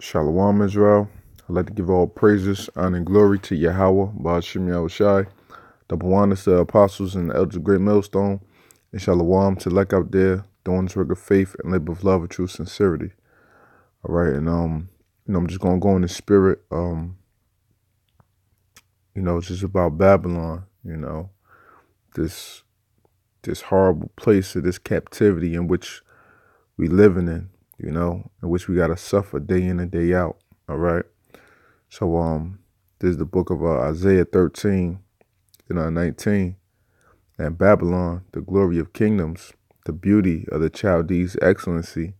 Shalawam, Israel. I'd like to give all praises, honor, and glory to YAHAWAH, YAHAWASHI, the Bawanas, the apostles, and the elders of Great Millstone, and Shalawam to elect out there, doing this work of faith and labor of love and true sincerity. All right, and I'm just gonna go in the spirit. It's just about Babylon. This this horrible place of this captivity in which we living in. In which we gotta suffer day in and day out. All right. So this is the book of Isaiah 13, 19. And Babylon, the glory of kingdoms, the beauty of the Chaldees' excellency,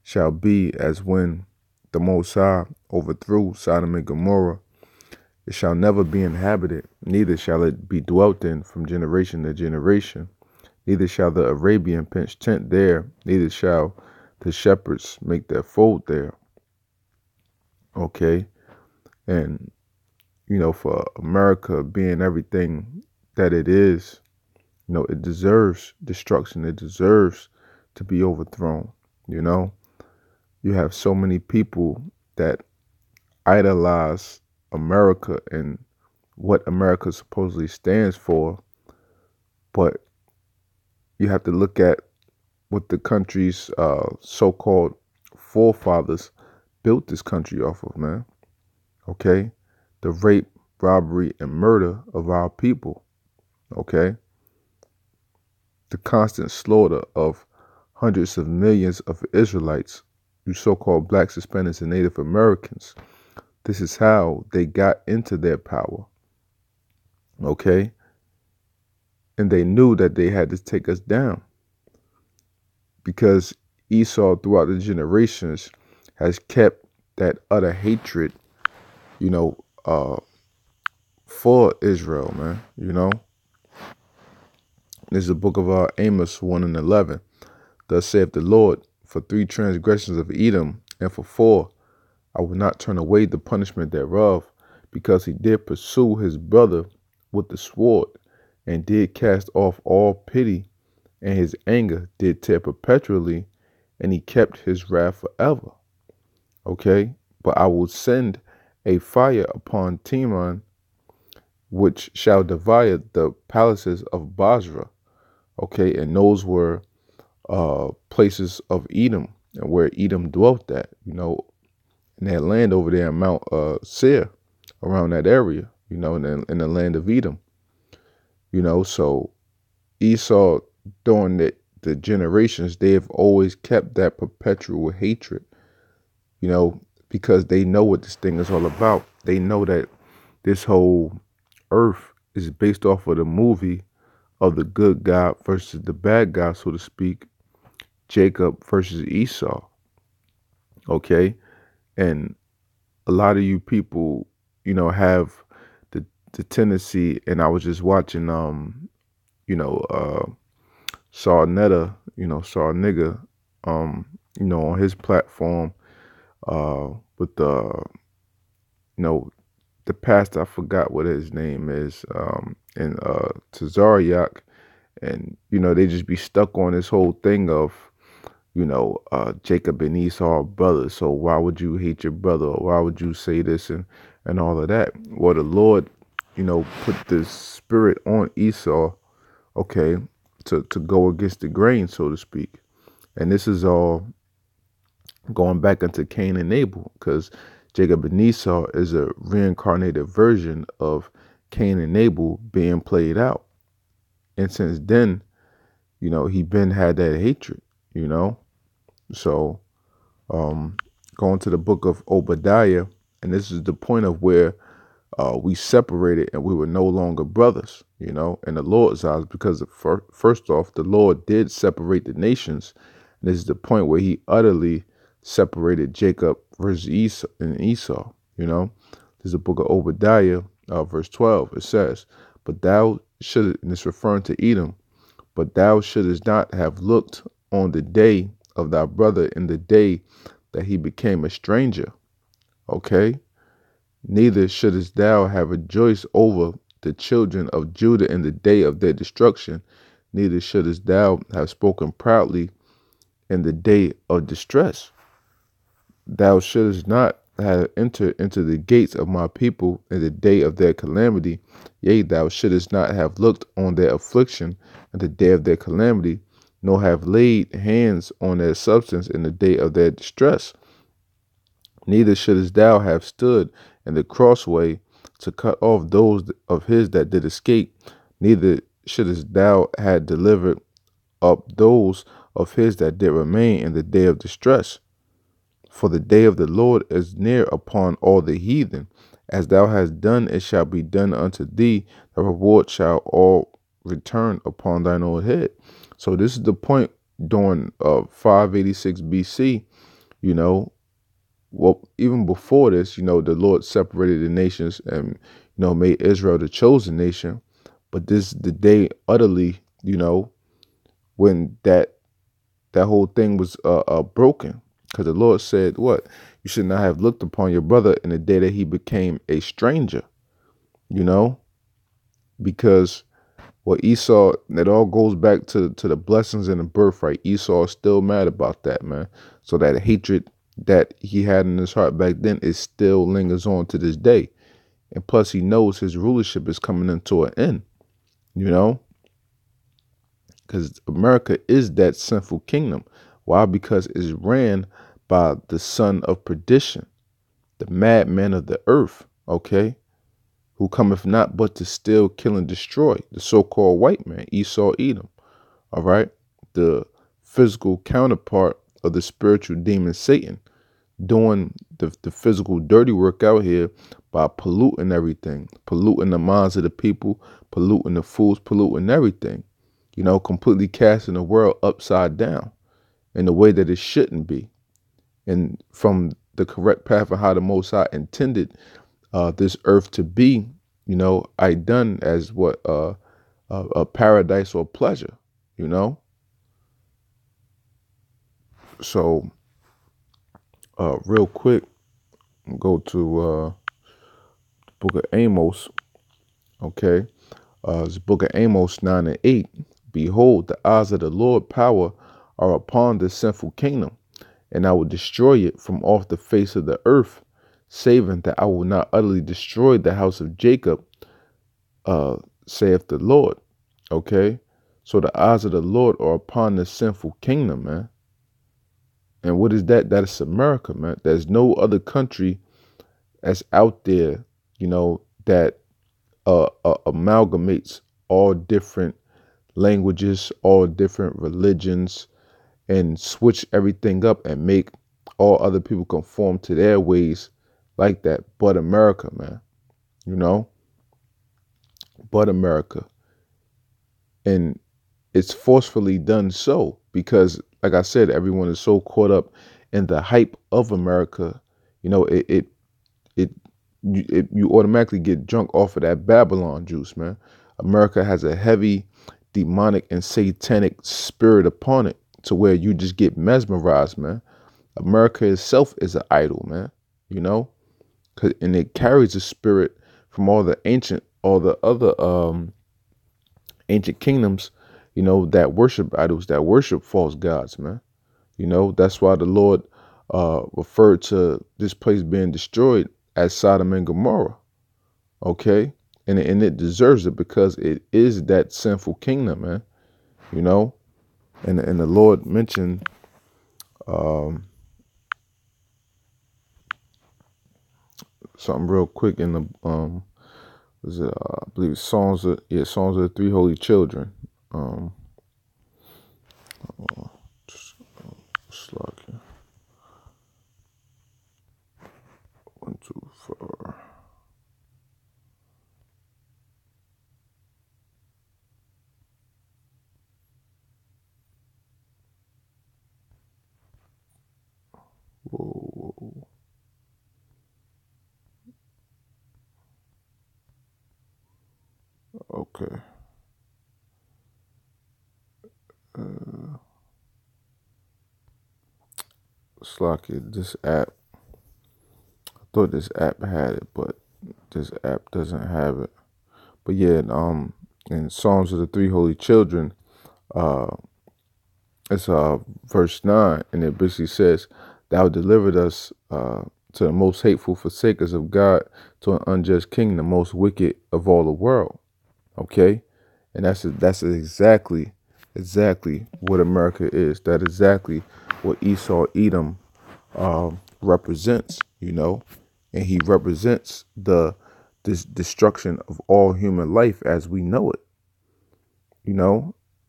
shall be as when the Most High overthrew Sodom and Gomorrah. It shall never be inhabited, neither shall it be dwelt in from generation to generation. Neither shall the Arabian pitch tent there, neither shall the shepherds make their fold there. Okay? And, for America being everything that it is, it deserves destruction. It deserves to be overthrown. You have so many people that idolize America and what America supposedly stands for, but you have to look at what the country's so-called forefathers built this country off of, man. Okay? The rape, robbery, and murder of our people. Okay? The constant slaughter of hundreds of millions of Israelites, you so-called blacks, Hispanics, and Native Americans. This is how they got into their power. Okay? And they knew that they had to take us down. Because Esau, throughout the generations, has kept that utter hatred, for Israel, man. This is the book of Amos 1 and 11. Thus saith the Lord, for 3 transgressions of Edom, and for 4, I will not turn away the punishment thereof, because he did pursue his brother with the sword, and did cast off all pity, and his anger did tear perpetually, and he kept his wrath forever. Okay? But I will send a fire upon Teman, which shall devour the palaces of Basra. Okay? And those were places of Edom, and where Edom dwelt at, in that land over there in Mount Seir, around that area, in the land of Edom. So Esau, during the generations, they have always kept that perpetual hatred, because they know what this thing is all about. They know that this whole earth is based off of the movie of the good guy versus the bad guy, so to speak, Jacob versus Esau. Okay? And a lot of you people, have the tendency, and I was just watching, Saw Netta, Saw Nigga, on his platform, with the pastor, I forgot what his name is, and Tazariak, and, they just be stuck on this whole thing of, Jacob and Esau are brothers, so why would you hate your brother? Or why would you say this and all of that? Well, the Lord, put this spirit on Esau, okay, to go against the grain, so to speak. And this is all going back into Cain and Abel, because Jacob and Esau is a reincarnated version of Cain and Abel being played out. And since then, he been had that hatred, So going to the book of Obadiah, and this is the point of where we separated and we were no longer brothers, in the Lord's eyes, because first off, the Lord did separate the nations. And this is the point where he utterly separated Jacob versus Esau, This is the book of Obadiah, verse 12. It says, but thou shouldest, and it's referring to Edom, but thou shouldest not have looked on the day of thy brother in the day that he became a stranger. Okay? Neither shouldest thou have rejoiced over the children of Judah in the day of their destruction. Neither shouldest thou have spoken proudly in the day of distress. thou shouldest not have entered into the gates of my people in the day of their calamity. Yea, thou shouldest not have looked on their affliction in the day of their calamity, nor have laid hands on their substance in the day of their distress. Neither shouldest thou have stood in the crossway to cut off those of his that did escape. Neither shouldest thou have delivered up those of his that did remain in the day of distress. For the day of the Lord is near upon all the heathen. As thou hast done, it shall be done unto thee. The reward shall all return upon thine own head. So this is the point during 586 BC. You know, well, even before this, you know, the Lord separated the nations and, you know, made Israel the chosen nation. But this is the day utterly, you know, when that whole thing was broken. Because the Lord said, what? You should not have looked upon your brother in the day that he became a stranger, you know? Because what Esau, it all goes back to the blessings and the birthright. Esau is still mad about that, man. So that hatred that he had in his heart back then, it still lingers on to this day. And plus, he knows his rulership is coming into an end, you know? Because America is that sinful kingdom. Why? Because it's ran by the son of perdition, the madman of the earth, okay, who cometh not but to steal, kill, and destroy, the so-called white man, Esau, Edom, all right, the physical counterpart of the spiritual demon Satan, doing the physical dirty work out here by polluting everything, polluting the minds of the people, polluting the fools, polluting everything, you know, completely casting the world upside down in the way that it shouldn't be, and from the correct path of how the Most High intended this earth to be, you know, I done as what a paradise or pleasure, you know. So real quick, go to the book of Amos, okay. This book of Amos 9:8. Behold, the eyes of the Lord power are upon this sinful kingdom, and I will destroy it from off the face of the earth, saving that I will not utterly destroy the house of Jacob, saith the Lord. Okay? So the eyes of the Lord are upon this sinful kingdom, man. And what is that? That is America, man. There's no other country that's out there, you know, that amalgamates all different languages, all different religions, and switch everything up and make all other people conform to their ways like that. But America, man, you know, but America. And it's forcefully done so because, like I said, everyone is so caught up in the hype of America. You know, you automatically get drunk off of that Babylon juice, man. America has a heavy demonic and satanic spirit upon it to where you just get mesmerized, man. America itself is an idol, man, you know, and it carries a spirit from all the other ancient kingdoms, you know, that worship idols, that worship false gods, man. You know, that's why the Lord referred to this place being destroyed as Sodom and Gomorrah. Okay. And it deserves it because it is that sinful kingdom, man. You know, and the Lord mentioned something real quick in the was it I believe Songs of the Three Holy Children. Slug here. 1, 2, 4. Whoa. Okay. Slocky, this app. I thought this app had it, but this app doesn't have it. But yeah, in Psalms of the Three Holy Children, it's verse 9, and it basically says, Thou delivered us to the most hateful forsakers of God, to an unjust king, the most wicked of all the world. Okay, and that's exactly what America is. That's exactly what Esau Edom represents. And he represents this destruction of all human life as we know it.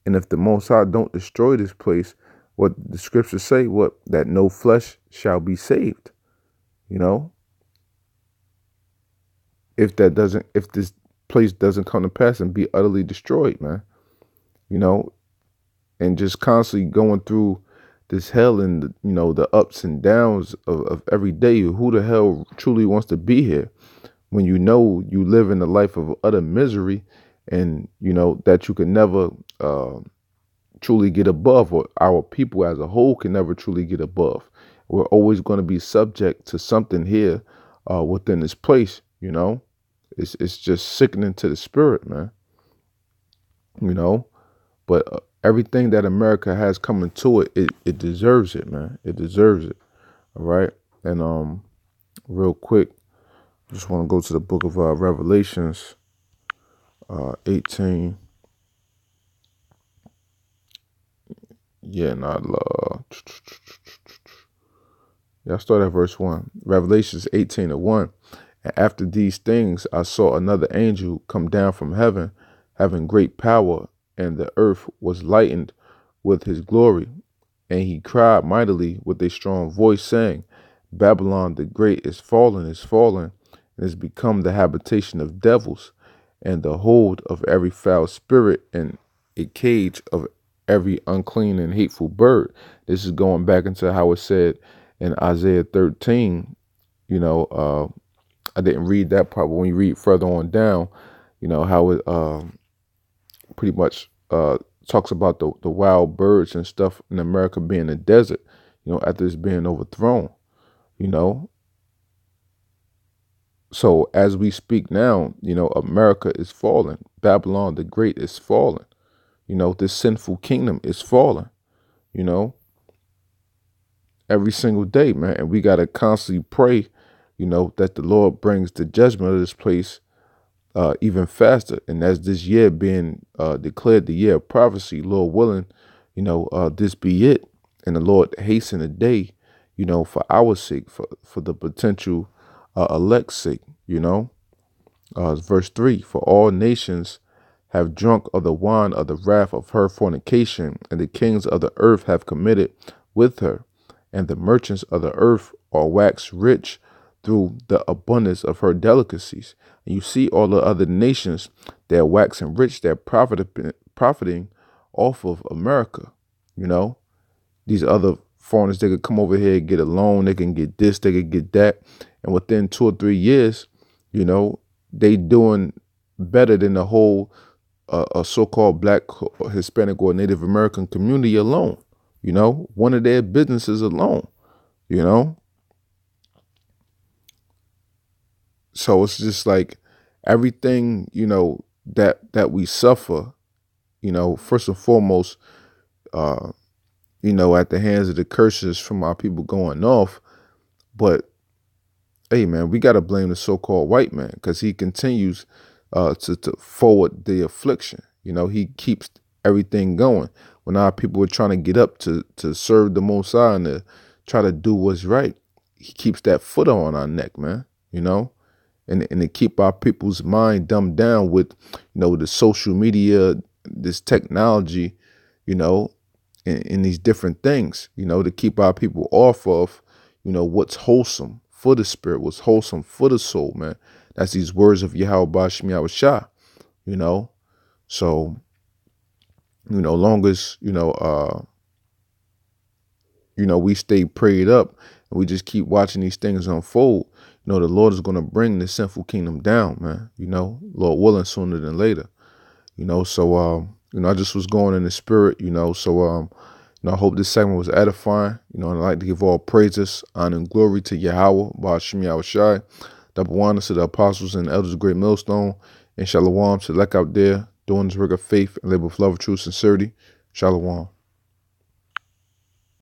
And if the Most High don't destroy this place, what the scriptures say, that no flesh shall be saved. If this place doesn't come to pass and be utterly destroyed, man. And just constantly going through this hell and the ups and downs of every day. Who the hell truly wants to be here when you live in a life of utter misery, and that you can never truly get above, or our people as a whole can never truly get above. We're always going to be subject to something here within this place. It's just sickening to the spirit, man. But everything that America has coming to it, it deserves it, man. It deserves it. All right. And real quick, just want to go to the book of Revelations 18. Yeah, I start at verse 1. Revelations 18:1. And after these things, I saw another angel come down from heaven, having great power, and the earth was lightened with his glory. And he cried mightily with a strong voice, saying, Babylon the great is fallen, and is become the habitation of devils, and the hold of every foul spirit, and a cage of every unclean and hateful bird. This is going back into how it said in Isaiah 13. I didn't read that part, but when you read further on down, how it pretty much talks about the wild birds and stuff in America being a desert, after it's being overthrown, So as we speak now, America is falling. Babylon the Great is falling. This sinful kingdom is falling, every single day, man. And we got to constantly pray, that the Lord brings the judgment of this place even faster. And as this year being declared the year of prophecy, Lord willing, this be it. And the Lord hasten the day, for our sake, for the potential elect's sake, verse 3, for all nations have drunk of the wine of the wrath of her fornication, and the kings of the earth have committed with her, and the merchants of the earth are waxed rich through the abundance of her delicacies. And you see all the other nations, they're waxing rich, they're profiting off of America. These other foreigners, they could come over here, get a loan, they can get this, they could get that, and within 2 or 3 years, they doing better than the whole so-called Black, Hispanic, or Native American community alone. One of their businesses alone. So it's just like everything, that we suffer, first and foremost, at the hands of the curses from our people going off. But hey, man, we got to blame the so-called white man, because he continues to forward the affliction. He keeps everything going. When our people are trying to get up to serve the Most High and to try to do what's right, he keeps that foot on our neck, man, and to keep our people's mind dumbed down with, the social media, this technology, and these different things, to keep our people off of, what's wholesome for the spirit, what's wholesome for the soul, man. That's these words of YAHAWASHI, So, long as, we stay prayed up and we just keep watching these things unfold, the Lord is going to bring the sinful kingdom down, man, Lord willing, sooner than later, So, I just was going in the spirit, so, I hope this segment was edifying, and I'd like to give all praises, honor, and glory to Yahawah, YAHAWASHI, double honor to the apostles and elders of Great Millstone, and Shalawam to elect out there, doing this work of faith and labor of love, truth, sincerity. Shalawam.